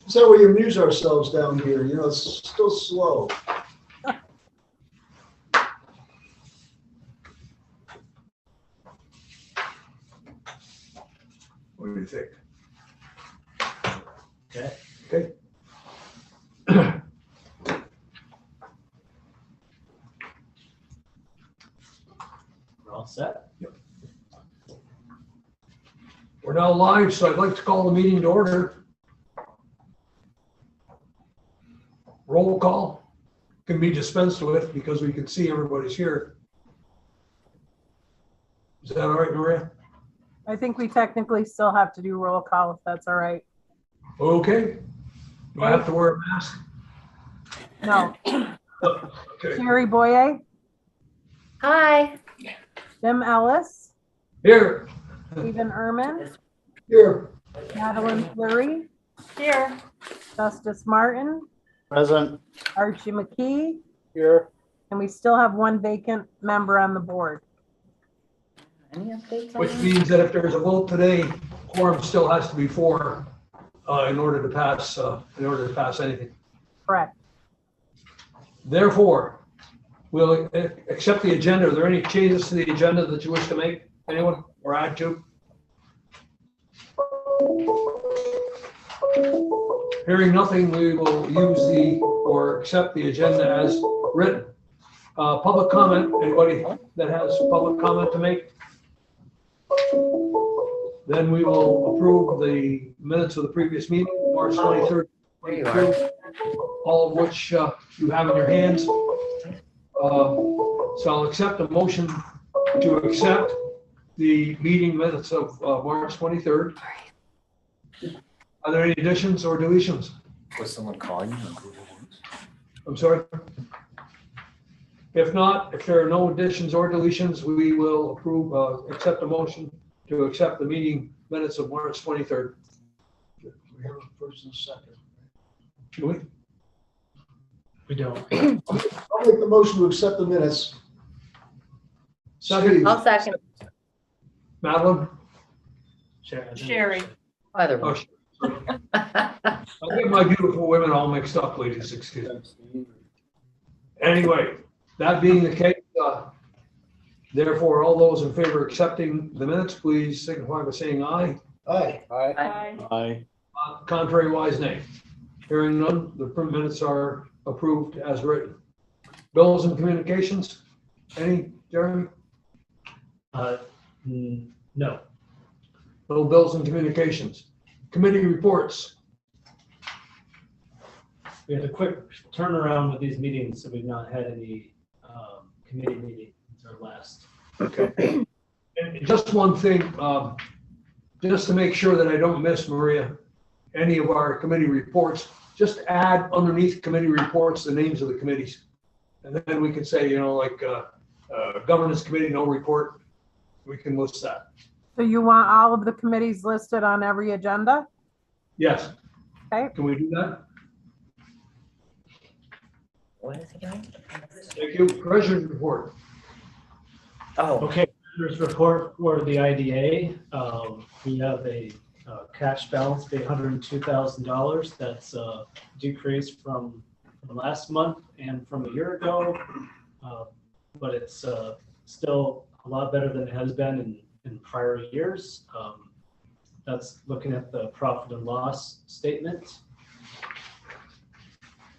That's how we amuse ourselves down here. You know, it's still slow. What do you think? Okay. Okay. We're all set. We're now live, so I'd like to call the meeting to order. Roll call can be dispensed with because we can see everybody's here. Is that all right, Maria? I think we technically still have to do roll call, if that's all right. Okay. Do I have to wear a mask? No. Okay. Sherry Boye, Hi. Jim Ellis, Here. Stephen Ehrman, Here. Madeline Fleury, Here. Justice Martin, Present. Archie McKee, Here. and we still have one vacant member on the board. Any updates on Which that? means that if there's a vote today, quorum still has to be 4 in order to pass anything. Correct. Therefore, we'll accept the agenda. Are there any changes to the agenda that you wish to make? Anyone or add to? Hearing nothing, we will use or accept the agenda as written. Public comment, anybody that has public comment to make? Then we will approve the minutes of the previous meeting, March 23rd. There you are. All of which you have in your hands. So I'll accept a motion to accept the meeting minutes of March 23rd. Are there any additions or deletions? Was someone calling you? I'm sorry? If not, if there are no additions or deletions, we will accept a motion to accept the meeting minutes of March 23rd. We have a first and second. Do we? We don't. I'll make the motion to accept the minutes. Second. I'll second. Madeline? Sherry. Either Oh, one. sorry. I get my beautiful women all mixed up, ladies, excuse me. Anyway, that being the case, therefore, all those in favor of accepting the minutes, please signify by saying aye. Aye. Aye. Aye. Contrary wise, nay. Hearing none, the minutes are approved as written. Bills and communications, any, Jeremy? No. No bills and communications. Committee reports. We had a quick turnaround with these meetings, so we've not had any committee meetings our last. Okay. And just one thing, just to make sure that I don't miss, Maria, any of our committee reports, just add underneath committee reports the names of the committees. And then we can say, you know, like governance committee, no report. We can list that. So you want all of the committees listed on every agenda? Yes. Okay. Can we do that? What is he doing? Thank you. Treasurer's report. Oh, Okay, there's report for the IDA. We have a cash balance of $802,000. That's a decrease from last month and from a year ago. But it's still a lot better than it has been in prior years. That's looking at the profit and loss statement.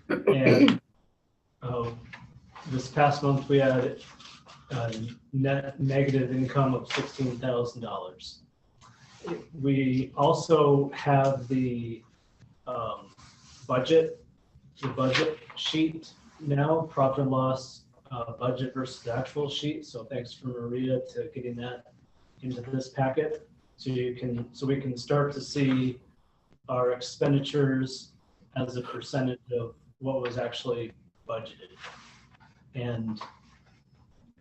And this past month we had net negative income of $16,000. We also have the budget sheet now, profit and loss budget versus actual sheet. So thanks for Maria to getting that into this packet. So we can start to see our expenditures as a percentage of what was actually budgeted. And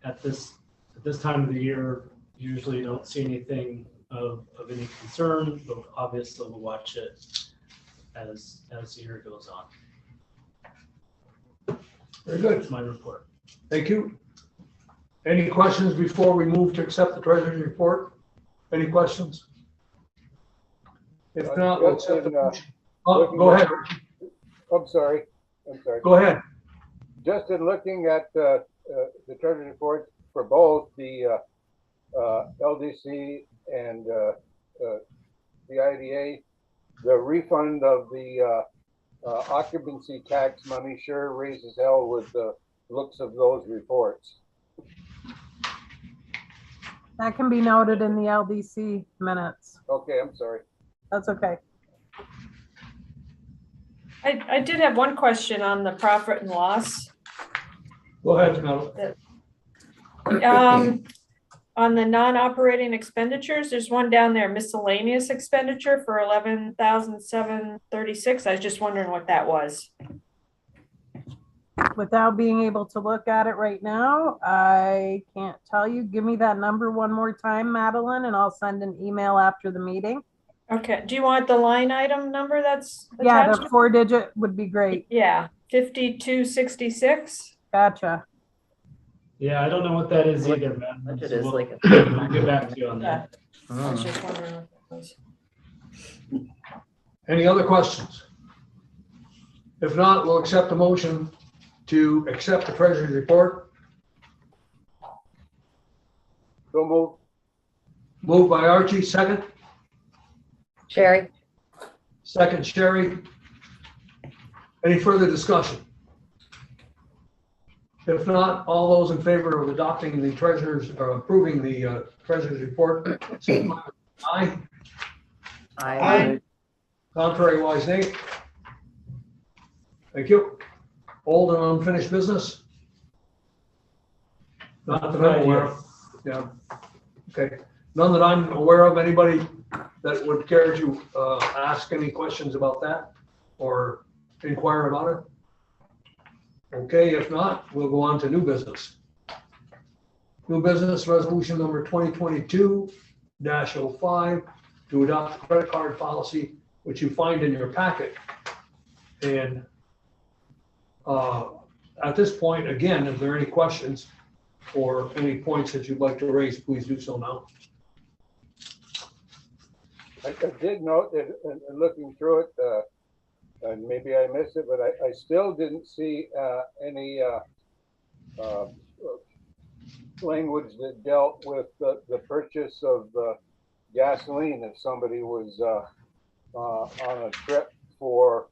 at this time of the year, usually you don't see anything of any concern, but obviously we'll watch it as the year goes on. Very good. That's my report. Thank you. Any questions before we move to accept the treasurer's report? Any questions? If not, we'll accept the motion. Go ahead. I'm sorry. Go ahead. Just in looking at the treasurer's report for both the LDC and the IDA, the refund of the occupancy tax money sure raises hell with the looks of those reports. That can be noted in the LDC minutes. Okay, I'm sorry. That's okay. I did have one question on the profit and loss. Go ahead, Mel. On the non-operating expenditures, there's one down there, miscellaneous expenditure for 11,736. I was just wondering what that was. Without being able to look at it right now, I can't tell you. Give me that number one more time, Madeline, and I'll send an email after the meeting. Okay, do you want the line item number that's Yeah, attached? the 4-digit would be great. Yeah, 5266. Gotcha. Yeah, I don't know what that is either, man. Budget So is we'll like a. we'll get back to you on Yeah, that. I was just wondering what that was. Any other questions? If not, we'll accept the motion to accept the treasurer's report. So move. Moved by Archie, second. Sherry? Second, Sherry. Any further discussion? If not, all those in favor of adopting the treasurer's, or approving the treasurer's report, say aye. Aye. Contrary wise, nay. Thank you. Old and unfinished business? Not that I'm aware of. Yeah. Okay. None that I'm aware of. Anybody that would care to ask any questions about that or inquire about it? Okay, if not, we'll go on to new business. New business resolution number 2022-05 to adopt the credit card policy, which you find in your packet. And at this point, again, if there are any questions or any points that you'd like to raise, please do so now. I did note that in looking through it, and maybe I missed it, but I still didn't see any language that dealt with the purchase of gasoline if somebody was on a trip for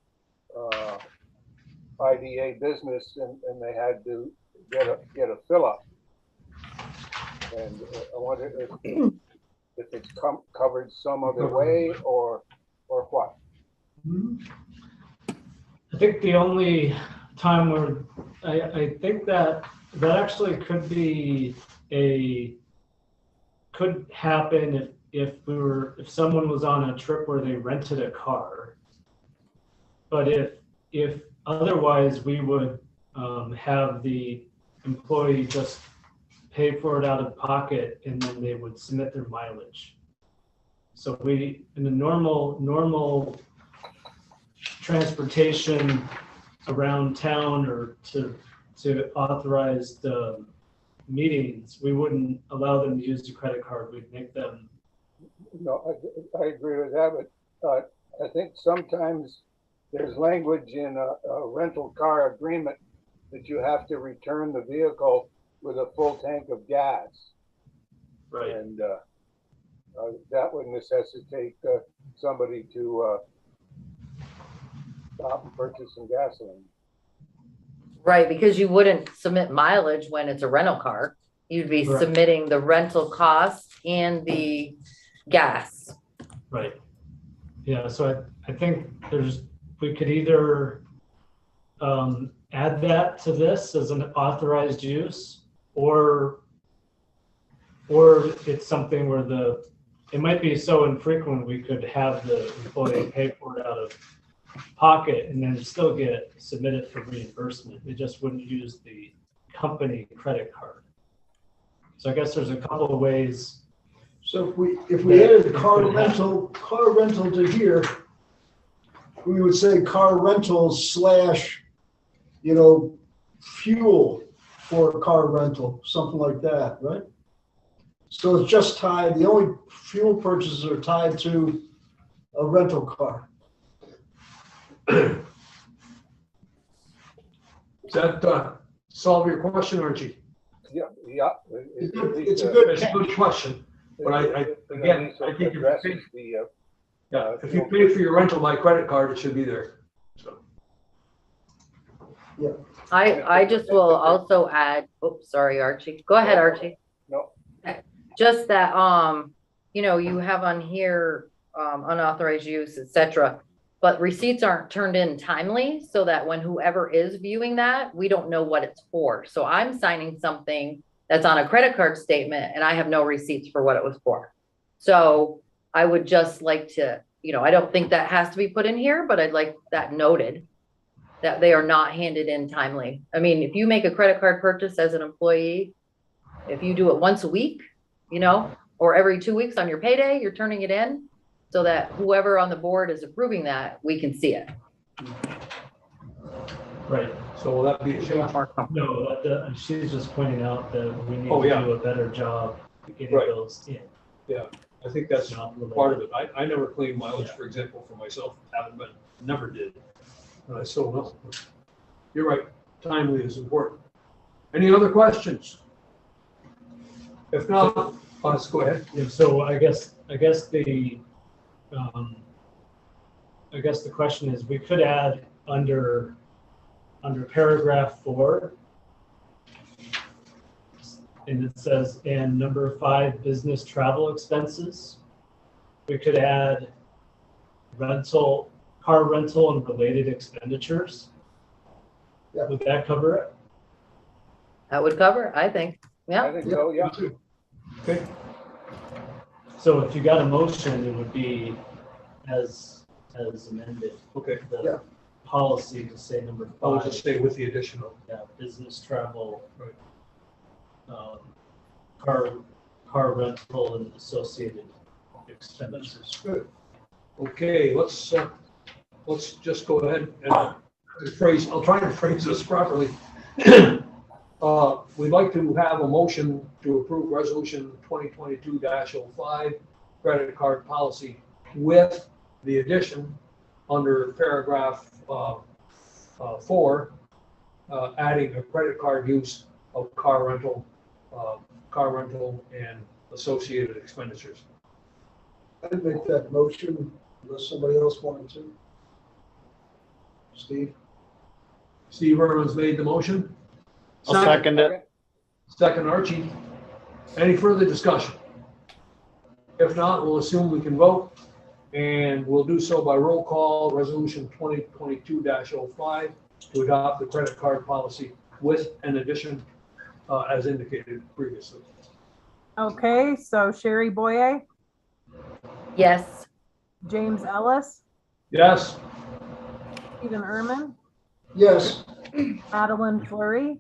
IDA business and they had to get a fill up. And I wonder if it's covered some other way or what. I think the only time where I think that actually could happen if someone was on a trip where they rented a car. But if otherwise, we would have the employee just pay for it out of pocket and then they would submit their mileage. So in the normal transportation around town or to authorize the meetings, we wouldn't allow them to use the credit card. We'd make them. No, I agree with that, but I think sometimes there's language in a rental car agreement that you have to return the vehicle with a full tank of gas. Right. And that would necessitate somebody to stop and purchase some gasoline. Right, because you wouldn't submit mileage when it's a rental car. You'd be Right. submitting the rental costs and the gas. Right. Yeah. So I think we could either add that to this as an authorized use, or it's something where it might be so infrequent we could have the employee pay for it out of pocket and then still get submitted for reimbursement. They just wouldn't use the company credit card. So I guess there's a couple of ways. So if we added car rental to here, we would say car rental / fuel for a car rental, something like that, right? So it's just tied, the only fuel purchases are tied to a rental car. Does that solve your question, Archie? Yeah. It's a good It's a good question, but again, I think if you addresses pay, the, yeah, if you pay for your rental by credit card, it should be there. So, I just will also add, oops, sorry, Archie. Go ahead, Archie. no, Just that, you have on here, unauthorized use, et cetera. But receipts aren't turned in timely, so that when whoever is viewing that, we don't know what it's for. So I'm signing something that's on a credit card statement and I have no receipts for what it was for. So I would just like to, I don't think that has to be put in here, but I'd like that noted, that they are not handed in timely. I mean, if you make a credit card purchase as an employee, if you do it once a week, or every 2 weeks on your payday, you're turning it in so that whoever on the board is approving that, we can see it. Right. so will that be a change? No, she's just pointing out that we need Oh, to yeah. do a better job getting Right. those in. Yeah, I think that's Not related. part of it. I never claimed mileage, Yeah. for example, for myself, haven't been, never did. And I still don't. You're right, timely is important. Any other questions? If not, let's go ahead. Yeah, so I guess the question is, we could add under paragraph 4, and it says, and number 5, business travel expenses. We could add car rental and related expenditures. Yeah. Would that cover it? That would cover, I think. I Yeah, think so, yeah. Okay, So if you got a motion, it would be as amended. okay. The Yeah. policy to say number I'll 5. just stay with the additional. Yeah, business travel. Right. Car rental and associated expenditures. Good. Okay, let's just go ahead and I'll try to phrase this properly. We'd like to have a motion to approve resolution 2022-05 credit card policy with the addition under paragraph 4, adding a credit card use of car rental and associated expenditures. I'd make that motion unless somebody else wanted to. Steve? Steve Irwin's made the motion. I'll second it. Second, Archie. Any further discussion? If not, we'll assume we can vote, and we'll do so by roll call, resolution 2022-05, to adopt the credit card policy with an addition as indicated previously. Okay, so Sherry Boye, yes, James Ellis, Yes, Stephen Erman, Yes, Madeline Fleury,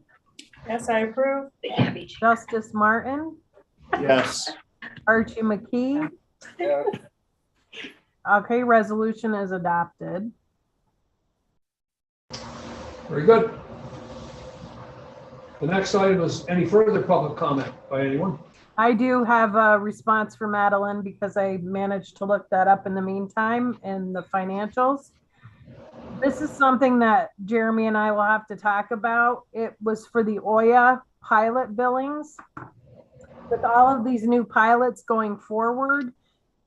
Yes, I approve. Justice Martin, Yes. Archie McKee. Yeah, Okay, resolution is adopted. very good. The next item is any further public comment by anyone? I do have a response for Madeline because I managed to look that up in the meantime in the financials. This is something that Jeremy and I will have to talk about. It was for the OYA pilot billings. With all of these new pilots going forward,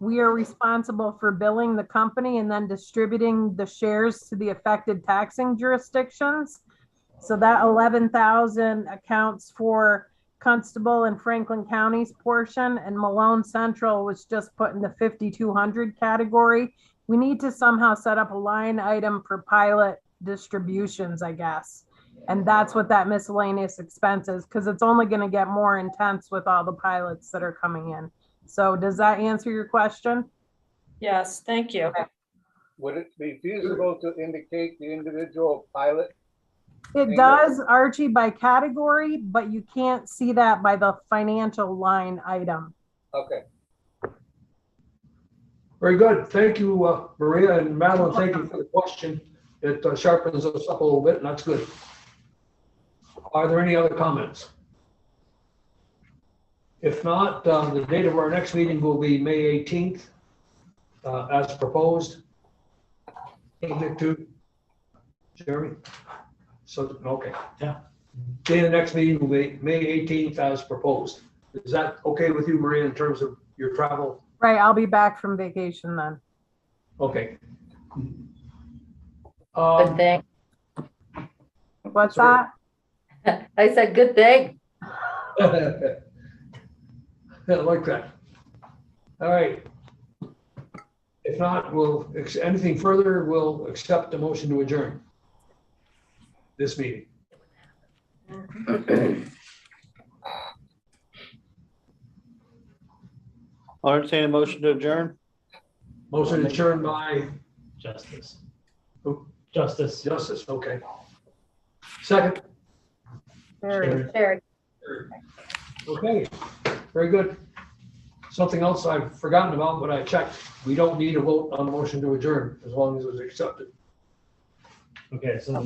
we are responsible for billing the company and then distributing the shares to the affected taxing jurisdictions. So that 11,000 accounts for Constable and Franklin County's portion, and Malone Central was just put in the 5,200 category. We need to somehow set up a line item for pilot distributions, I guess. And that's what that miscellaneous expense is, because it's only going to get more intense with all the pilots that are coming in. So does that answer your question? Yes, thank you. would it be feasible to indicate the individual pilot? It does, Archie, by category, but you can't see that by the financial line item. Okay, Very good. Thank you, Maria and Madeline. Thank you for the question. It sharpens us up a little bit, and that's good. Are there any other comments? If not, the date of our next meeting will be May 18th, as proposed. Subject to Jeremy? So, okay. Yeah. Then the next meeting will be May 18th as proposed. Is that okay with you, Maria, in terms of your travel? Right, I'll be back from vacation then. Okay. Good thing. What's Sorry. that? I said, good thing. I like that. All right. If not, anything further, we'll accept the motion to adjourn this meeting. I'll entertain a motion to adjourn. Motion adjourned by Justice. Who? Justice. Justice, okay. Second, Very. Sherry. okay, very good. Something else I've forgotten about, but I checked. We don't need a vote on the motion to adjourn as long as it was accepted. Okay, so the